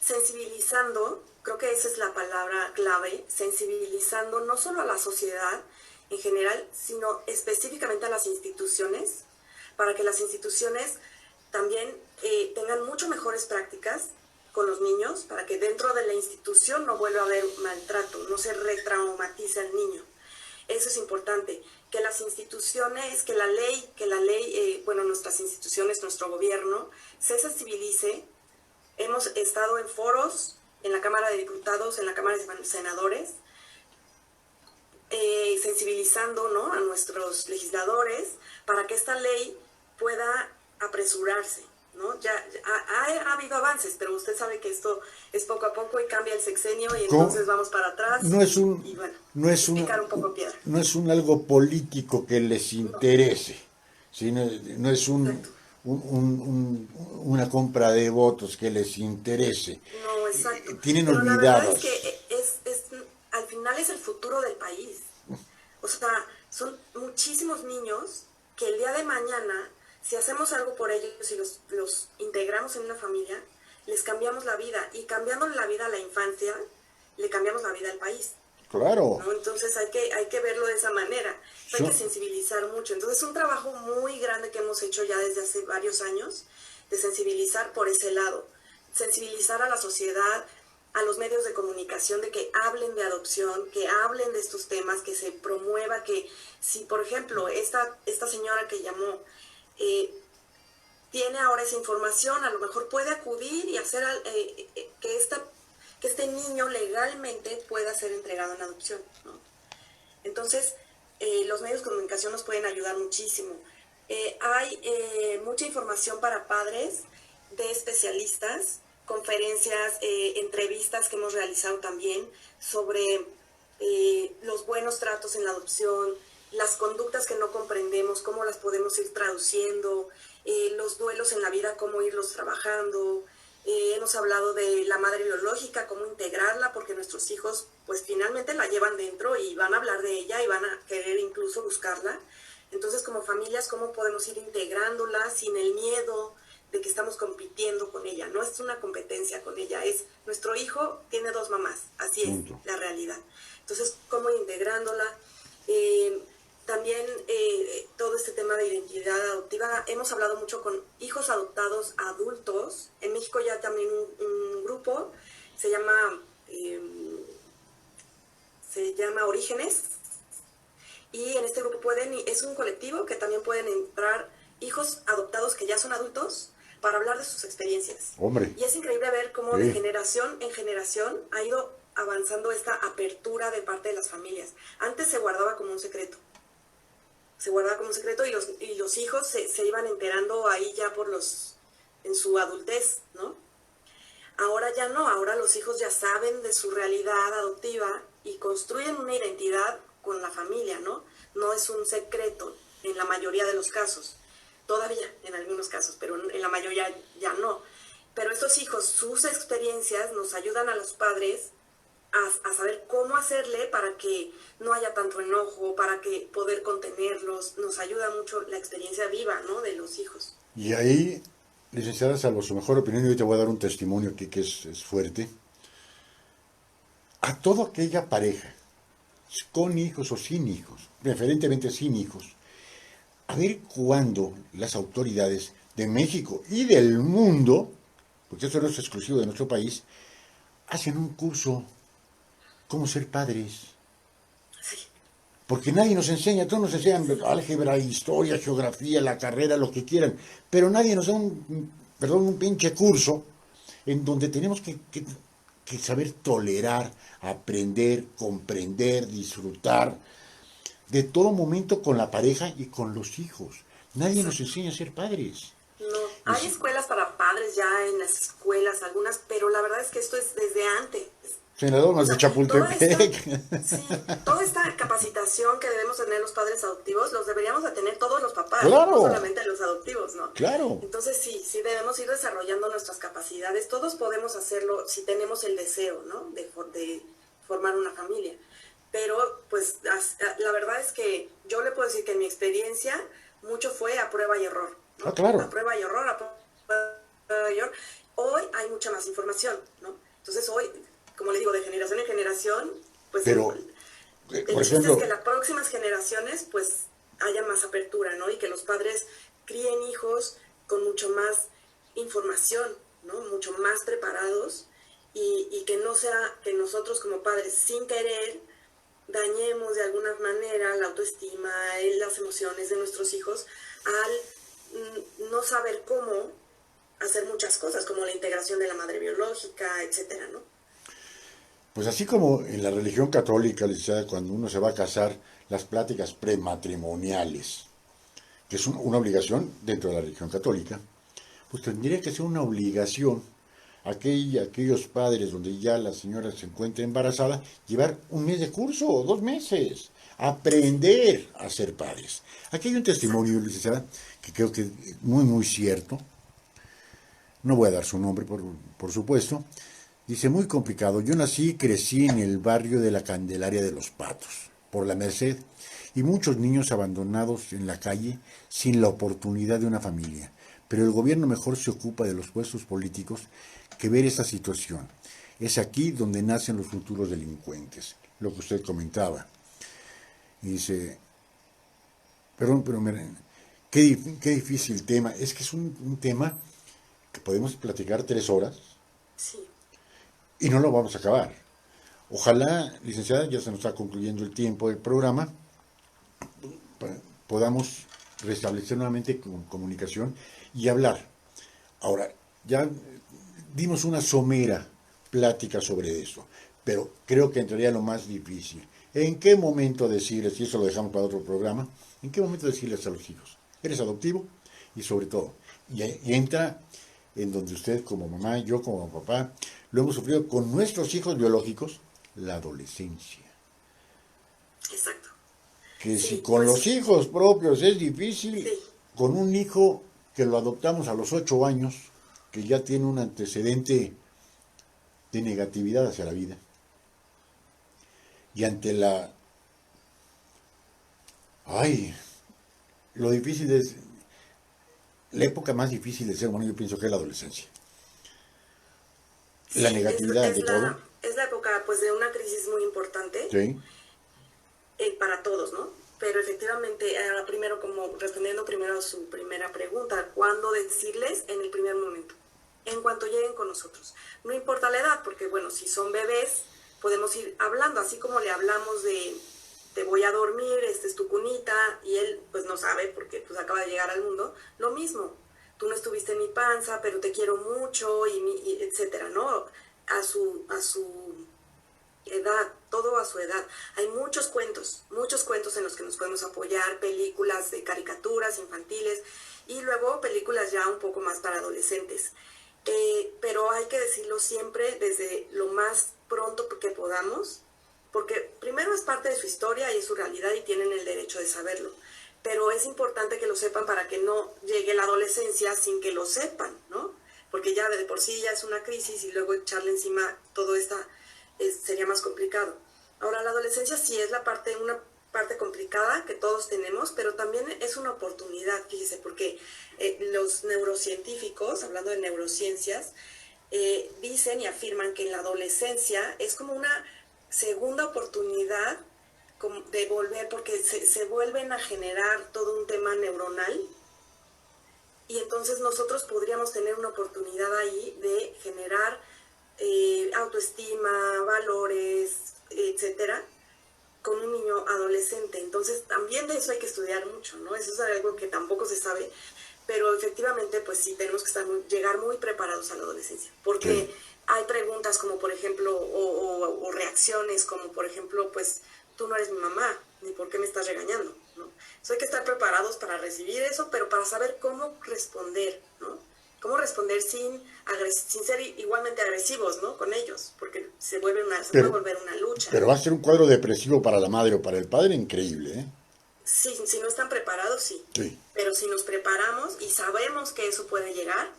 sensibilizando, creo que esa es la palabra clave, sensibilizando no solo a la sociedad en general, sino específicamente a las instituciones, para que las instituciones también tengan mucho mejores prácticas con los niños, para que dentro de la institución no vuelva a haber maltrato, no se retraumatice al niño. Eso es importante, que las instituciones, que la ley, bueno, nuestras instituciones, nuestro gobierno, se sensibilice. Hemos estado en foros, en la Cámara de Diputados, en la Cámara de Senadores, sensibilizando, ¿no?, a nuestros legisladores para que esta ley pueda apresurarse, ¿no? Ya ha habido avances, pero usted sabe que esto es poco a poco y cambia el sexenio y entonces vamos para atrás.
No es
picar un poco piedra.
No es un algo político que les interese, sino, no es una compra de votos que les interese.
No, exacto.
Tienen
pero
olvidadas.
La verdad es que al final es el futuro del país. O sea, son muchísimos niños que el día de mañana, si hacemos algo por ellos y los integramos en una familia, les cambiamos la vida. Y cambiándole la vida a la infancia, le cambiamos la vida al país.
Claro.
¿No? Entonces hay que verlo de esa manera. Hay que sensibilizar mucho. Entonces es un trabajo muy grande que hemos hecho ya desde hace varios años, de sensibilizar por ese lado. Sensibilizar a la sociedad, a los medios de comunicación, de que hablen de adopción, que hablen de estos temas, que se promueva, que si, por ejemplo, esta señora que llamó tiene ahora esa información, a lo mejor puede acudir y hacer que este niño legalmente pueda ser entregado en adopción, ¿no? Entonces, los medios de comunicación nos pueden ayudar muchísimo. Hay mucha información para padres de especialistas, conferencias, entrevistas que hemos realizado también sobre los buenos tratos en la adopción, las conductas que no comprendemos, cómo las podemos ir traduciendo, los duelos en la vida, cómo irlos trabajando. Hemos hablado de la madre biológica, cómo integrarla, porque nuestros hijos pues finalmente la llevan dentro y van a hablar de ella y van a querer incluso buscarla. Entonces, como familias, cómo podemos ir integrándola sin el miedo de que estamos compitiendo con ella. No es una competencia con ella, es nuestro hijo tiene 2 mamás, así es la realidad. Entonces, cómo ir integrándola. También todo este tema de identidad adoptiva, hemos hablado mucho con hijos adoptados adultos. En México ya también un grupo, se llama Orígenes, y en este grupo es un colectivo que también pueden entrar hijos adoptados que ya son adultos para hablar de sus experiencias.
Hombre.
Y es increíble ver cómo de generación en generación ha ido avanzando esta apertura de parte de las familias. Antes se guardaba como un secreto. Y los hijos se iban enterando ahí ya en su adultez, ¿no? Ahora ya no, ahora los hijos ya saben de su realidad adoptiva y construyen una identidad con la familia, ¿no? No es un secreto en la mayoría de los casos. Todavía en algunos casos, pero en la mayoría ya no. Pero estos hijos, sus experiencias nos ayudan a los padres a saber cómo hacerle para que no haya tanto enojo, para que poder contenerlos. Nos ayuda mucho la experiencia viva, ¿no?, de los hijos.
Y ahí, licenciada, salvo su mejor opinión, yo te voy a dar un testimonio aquí que es fuerte. A toda aquella pareja, con hijos o sin hijos, preferentemente sin hijos, a ver cuándo las autoridades de México y del mundo, porque eso no es exclusivo de nuestro país, hacen un curso cómo ser padres.
Sí.
Porque nadie nos enseña, todos nos enseñan álgebra, historia, geografía, la carrera, lo que quieran, pero nadie nos da un pinche curso en donde tenemos que saber tolerar, aprender, comprender, disfrutar de todo momento con la pareja y con los hijos. Nadie nos enseña a ser padres.
No, hay escuelas para padres ya en las escuelas, algunas, pero la verdad es que esto es desde antes.
Senador, más de Chapultepec.
Toda esta capacitación que debemos tener los padres adoptivos, los deberíamos de tener todos los papás,
claro,
no solamente los adoptivos, ¿no?
Claro.
Entonces sí debemos ir desarrollando nuestras capacidades. Todos podemos hacerlo si tenemos el deseo, ¿no?, de formar una familia. Pero, pues, la verdad es que yo le puedo decir que en mi experiencia mucho fue a prueba y error, ¿no?
Claro.
A prueba y error, a prueba y error. Hoy hay mucha más información, ¿no? Entonces hoy, como le digo, de generación en generación, pues
pero,
por ejemplo, es que las próximas generaciones pues haya más apertura, ¿no? Y que los padres críen hijos con mucho más información, ¿no? Mucho más preparados, y que no sea que nosotros como padres sin querer dañemos de alguna manera la autoestima, las emociones de nuestros hijos al no saber cómo hacer muchas cosas, como la integración de la madre biológica, etcétera, ¿no?
Pues así como en la religión católica, cuando uno se va a casar, las pláticas prematrimoniales, que es una obligación dentro de la religión católica, pues tendría que ser una obligación aquellos padres donde ya la señora se encuentra embarazada, llevar un mes de curso o 2 meses, aprender a ser padres. Aquí hay un testimonio, licenciada, que creo que es muy, muy cierto. No voy a dar su nombre, por supuesto. Dice, muy complicado. Yo nací y crecí en el barrio de la Candelaria de los Patos. por la Merced, y muchos niños abandonados en la calle sin la oportunidad de una familia. Pero el gobierno mejor se ocupa de los puestos políticos que ver esta situación. Es aquí donde nacen los futuros delincuentes, lo que usted comentaba. Y dice, perdón, pero qué difícil tema. Es que es un tema que podemos platicar 3 horas
Sí.
y no lo vamos a acabar. Ojalá, licenciada, ya se nos está concluyendo el tiempo del programa, podamos restablecer nuevamente comunicación y hablar. Ahora, ya dimos una somera plática sobre eso, pero creo que entraría lo más difícil. ¿En qué momento decirles, y eso lo dejamos para otro programa, en qué momento decirles a los hijos, eres adoptivo? Y sobre todo, y entra en donde usted como mamá, yo como papá, lo hemos sufrido con nuestros hijos biológicos, la adolescencia.
Exacto.
Que
Sí,
si con
pues,
los hijos propios es difícil,
sí.
con un hijo que lo adoptamos a los 8 años, que ya tiene un antecedente de negatividad hacia la vida, y ante lo difícil es, la época más difícil de ser humano, yo pienso que es la adolescencia. La
Sí,
negatividad ante todo.
es la época pues de una crisis muy importante.
Sí,
Para todos, ¿no? Pero efectivamente, ahora primero, como respondiendo primero a su primera pregunta, ¿cuándo decirles? En el primer momento, en cuanto lleguen con nosotros. No importa la edad, porque bueno, si son bebés, podemos ir hablando, así como le hablamos de te voy a dormir, esta es tu cunita, y él pues no sabe porque pues acaba de llegar al mundo, lo mismo, tú no estuviste en mi panza, pero te quiero mucho, y etcétera, ¿no? A su edad, todo a su edad. Hay muchos cuentos en los que nos podemos apoyar, películas de caricaturas infantiles y luego películas ya un poco más para adolescentes. Pero hay que decirlo siempre desde lo más pronto que podamos, porque primero es parte de su historia y es su realidad y tienen el derecho de saberlo. Pero es importante que lo sepan para que no llegue la adolescencia sin que lo sepan, ¿no? Porque ya de por sí ya es una crisis y luego echarle encima todo esta sería más complicado. Ahora, la adolescencia sí es una parte complicada que todos tenemos, pero también es una oportunidad, fíjese, porque los neurocientíficos, hablando de neurociencias, dicen y afirman que en la adolescencia es como una segunda oportunidad de volver, porque se vuelven a generar todo un tema neuronal, y entonces nosotros podríamos tener una oportunidad ahí de generar autoestima, valores, etcétera, con un niño adolescente. Entonces también de eso hay que estudiar mucho, ¿no? Eso es algo que tampoco se sabe, pero efectivamente pues sí tenemos que llegar muy preparados a la adolescencia, porque sí. Hay preguntas como por ejemplo, o reacciones como por ejemplo, pues tú no eres mi mamá, ni por qué me estás regañando, ¿no? Entonces hay que estar preparados para recibir eso, pero para saber cómo responder, ¿no? Cómo responder sin ser igualmente agresivos, ¿no? Con ellos, porque se puede volver una lucha.
Pero va a ser un cuadro depresivo para la madre o para el padre increíble, ¿eh?
Sí, si no están preparados, sí.
Sí.
Pero si nos preparamos y sabemos que eso puede llegar,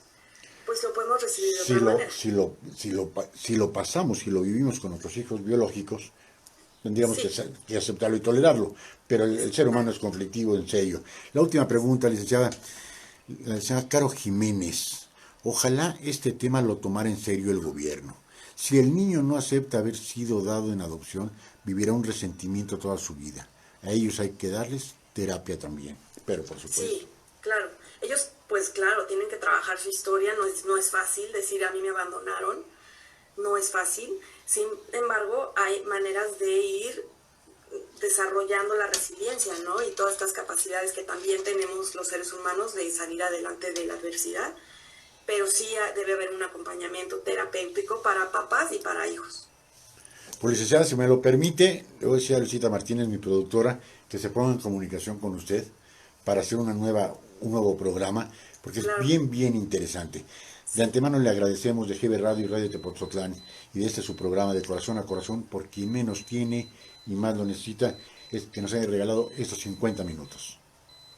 pues lo podemos recibir de otra manera.
Si lo pasamos, si lo vivimos con nuestros hijos biológicos, tendríamos que aceptarlo y tolerarlo. Pero el ser humano es conflictivo, en serio. La última pregunta, licenciada. La licenciada Caro Jiménez, ojalá este tema lo tomara en serio el gobierno. Si el niño no acepta haber sido dado en adopción, vivirá un resentimiento toda su vida. A ellos hay que darles terapia también, pero por supuesto.
Sí, claro. Ellos, pues claro, tienen que trabajar su historia, no es fácil decir a mí me abandonaron, no es fácil. Sin embargo, hay maneras de ir desarrollando la resiliencia, ¿no? Y todas estas capacidades que también tenemos los seres humanos de salir adelante de la adversidad, pero sí debe haber un acompañamiento terapéutico para papás y para hijos.
Pues licenciada, si me lo permite, le voy a decir a Luisita Martínez, mi productora, que se ponga en comunicación con usted para hacer un nuevo programa, porque claro. Es bien interesante. De antemano le agradecemos de GB Radio y Radio Tepoztlán y de su programa de Corazón a Corazón, por quien menos tiene y más lo necesita, es que nos haya regalado estos 50 minutos.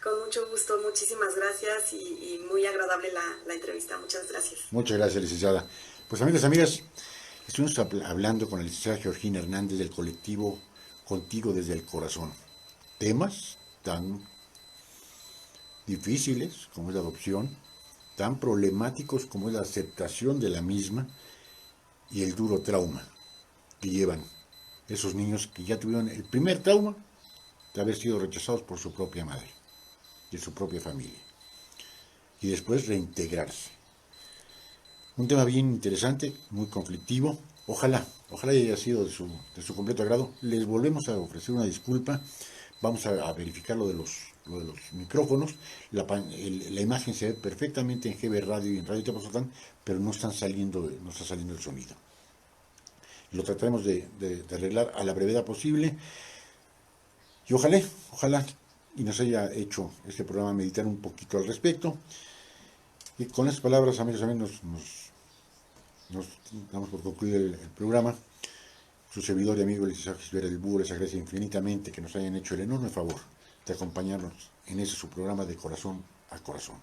Con mucho gusto, muchísimas gracias y muy agradable la entrevista, muchas gracias.
Muchas gracias, licenciada. Pues amigos, amigas, estuvimos hablando con la licenciada Georgina Hernández del colectivo contigo desde el corazón. Temas tan difíciles como es la adopción, tan problemáticos como es la aceptación de la misma y el duro trauma que llevan esos niños que ya tuvieron el primer trauma de haber sido rechazados por su propia madre y su propia familia, y después reintegrarse. Un tema bien interesante, muy conflictivo. Ojalá haya sido de su completo agrado. Les volvemos a ofrecer una disculpa. Vamos a verificar lo de los micrófonos. La imagen se ve perfectamente en GB Radio y en Radio Tepoztlán, pero no está saliendo el sonido. Lo trataremos de arreglar a la brevedad posible. Y ojalá y nos haya hecho este programa meditar un poquito al respecto. Y con estas palabras, amigos, nos damos por concluido el programa. Su servidor y amigo el licenciado Gisbert del Búho les agradece infinitamente que nos hayan hecho el enorme favor de acompañarnos en ese su programa de corazón a corazón.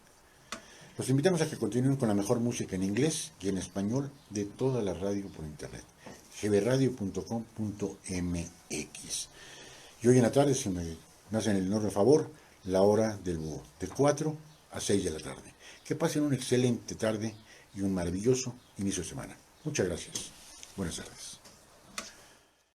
Los invitamos a que continúen con la mejor música en inglés y en español de toda la radio por internet, gbradio.com.mx. Y hoy en la tarde, si me hacen el enorme favor, la hora del búho, de 4 a 6 de la tarde. Que pasen una excelente tarde y un maravilloso inicio de semana. Muchas gracias. Buenas tardes.